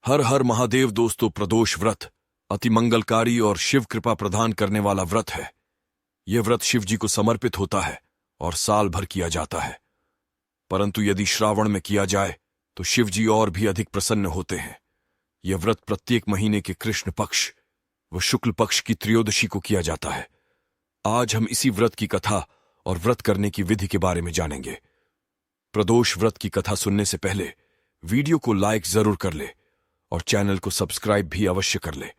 हर हर महादेव दोस्तों, प्रदोष व्रत अति मंगलकारी और शिव कृपा प्रदान करने वाला व्रत है। यह व्रत शिव जी को समर्पित होता है और साल भर किया जाता है, परंतु यदि श्रावण में किया जाए तो शिव जी और भी अधिक प्रसन्न होते हैं। यह व्रत प्रत्येक महीने के कृष्ण पक्ष व शुक्ल पक्ष की त्रयोदशी को किया जाता है। आज हम इसी व्रत की कथा और व्रत करने की विधि के बारे में जानेंगे। प्रदोष व्रत की कथा सुनने से पहले वीडियो को लाइक जरूर कर ले और चैनल को सब्सक्राइब भी अवश्य कर ले।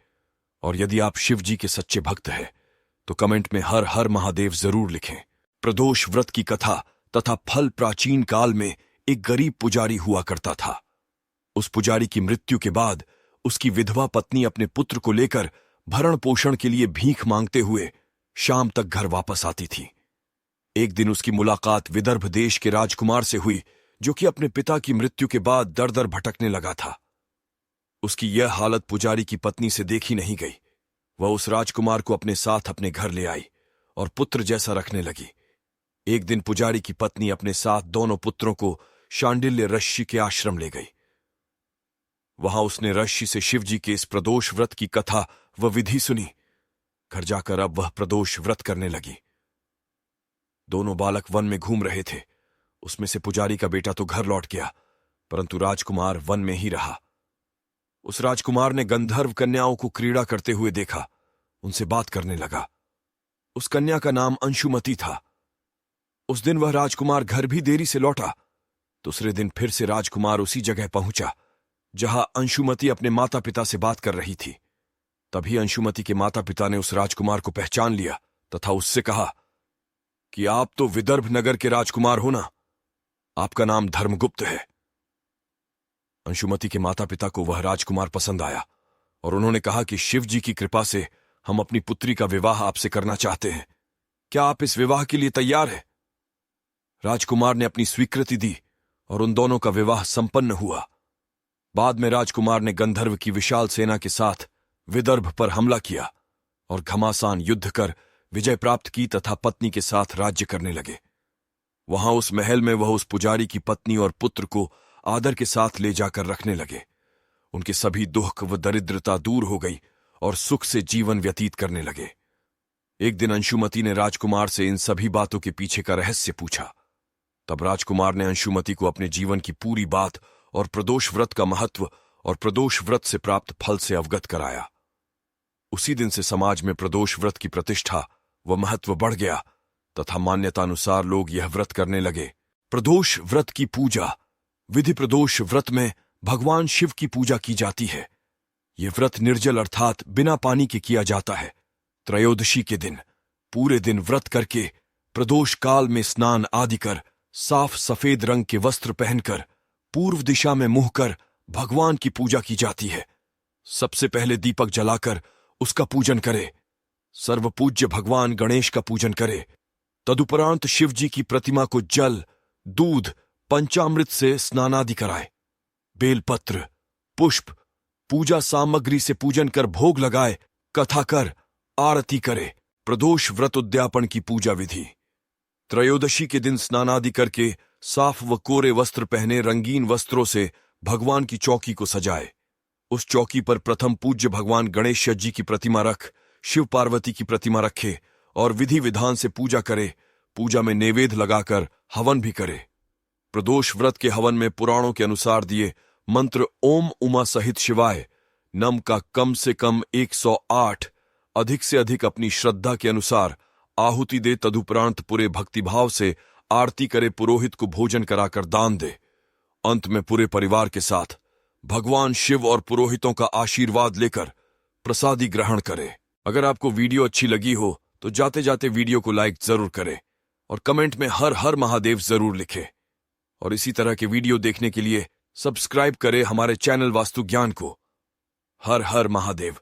और यदि आप शिव जी के सच्चे भक्त हैं तो कमेंट में हर हर महादेव जरूर लिखें। प्रदोष व्रत की कथा तथा फल प्राचीन काल में एक गरीब पुजारी हुआ करता था। उस पुजारी की मृत्यु के बाद उसकी विधवा पत्नी अपने पुत्र को लेकर भरण पोषण के लिए भीख मांगते हुए शाम तक घर वापस आती थी। एक दिन उसकी मुलाकात विदर्भ देश के राजकुमार से हुई, जो कि अपने पिता की मृत्यु के बाद दर दर भटकने लगा था। उसकी यह हालत पुजारी की पत्नी से देखी नहीं गई। वह उस राजकुमार को अपने साथ अपने घर ले आई और पुत्र जैसा रखने लगी। एक दिन पुजारी की पत्नी अपने साथ दोनों पुत्रों को शांडिल्य ऋषि के आश्रम ले गई। वहां उसने ऋषि से शिव जी के इस प्रदोष व्रत की कथा व विधि सुनी। घर जाकर अब वह प्रदोष व्रत करने लगी। दोनों बालक वन में घूम रहे थे। उसमें से पुजारी का बेटा तो घर लौट गया, परंतु राजकुमार वन में ही रहा। उस राजकुमार ने गंधर्व कन्याओं को क्रीड़ा करते हुए देखा, उनसे बात करने लगा। उस कन्या का नाम अंशुमति था। उस दिन वह राजकुमार घर भी देरी से लौटा। दूसरे दिन फिर से राजकुमार उसी जगह पहुंचा जहां अंशुमति अपने माता पिता से बात कर रही थी। तभी अंशुमति के माता पिता ने उस राजकुमार को पहचान लिया तथा उससे कहा कि आप तो विदर्भ नगर के राजकुमार हो ना, आपका नाम धर्मगुप्त है। अंशुमति के माता पिता को वह राजकुमार पसंद आया और उन्होंने कहा कि शिव जी की कृपा से हम अपनी पुत्री का विवाह आपसे करना चाहते हैं। क्या आप इस विवाह के लिए तैयार हैं? राजकुमार ने अपनी स्वीकृति दी और उन दोनों का विवाह संपन्न हुआ। बाद में राजकुमार ने गंधर्व की विशाल सेना के साथ विदर्भ पर हमला किया और घमासान युद्ध कर विजय प्राप्त की तथा पत्नी के साथ राज्य करने लगे। वहां उस महल में वह उस पुजारी की पत्नी और पुत्र को आदर के साथ ले जाकर रखने लगे। उनके सभी दुख व दरिद्रता दूर हो गई और सुख से जीवन व्यतीत करने लगे। एक दिन अंशुमति ने राजकुमार से इन सभी बातों के पीछे का रहस्य पूछा। तब राजकुमार ने अंशुमति को अपने जीवन की पूरी बात और प्रदोष व्रत का महत्व और प्रदोष व्रत से प्राप्त फल से अवगत कराया। उसी दिन से समाज में प्रदोष व्रत की प्रतिष्ठा व महत्व बढ़ गया तथा मान्यतानुसार लोग यह व्रत करने लगे। प्रदोष व्रत की पूजा विधि। प्रदोष व्रत में भगवान शिव की पूजा की जाती है। यह व्रत निर्जल अर्थात बिना पानी के किया जाता है। त्रयोदशी के दिन पूरे दिन व्रत करके प्रदोष काल में स्नान आदि कर साफ सफेद रंग के वस्त्र पहनकर पूर्व दिशा में मुंह कर भगवान की पूजा की जाती है। सबसे पहले दीपक जलाकर उसका पूजन करे। सर्वपूज्य भगवान गणेश का पूजन करे। तदुपरांत शिव जी की प्रतिमा को जल, दूध, पंचामृत से स्नानादि कराए। बेलपत्र, पुष्प, पूजा सामग्री से पूजन कर भोग लगाए, कथा कर आरती करे। प्रदोष व्रत उद्यापन की पूजा विधि। त्रयोदशी के दिन स्नानादि करके साफ व कोरे वस्त्र पहने रंगीन वस्त्रों से भगवान की चौकी को सजाए। उस चौकी पर प्रथम पूज्य भगवान गणेश जी की प्रतिमा रख शिव पार्वती की प्रतिमा रखे और विधि विधान से पूजा करे। पूजा में नैवेद्य लगाकर हवन भी करे। प्रदोष व्रत के हवन में पुराणों के अनुसार दिए मंत्र ओम उमा सहित शिवाय नम का कम से कम 108, अधिक से अधिक अपनी श्रद्धा के अनुसार आहुति दे। तदुपरांत पूरे भक्तिभाव से आरती करे, पुरोहित को भोजन कराकर दान दे। अंत में पूरे परिवार के साथ भगवान शिव और पुरोहितों का आशीर्वाद लेकर प्रसादी ग्रहण करे। अगर आपको वीडियो अच्छी लगी हो तो जाते जाते वीडियो को लाइक जरूर करें और कमेंट में हर हर महादेव जरूर लिखें। और इसी तरह के वीडियो देखने के लिए सब्सक्राइब करें हमारे चैनल वास्तु ज्ञान को। हर हर महादेव।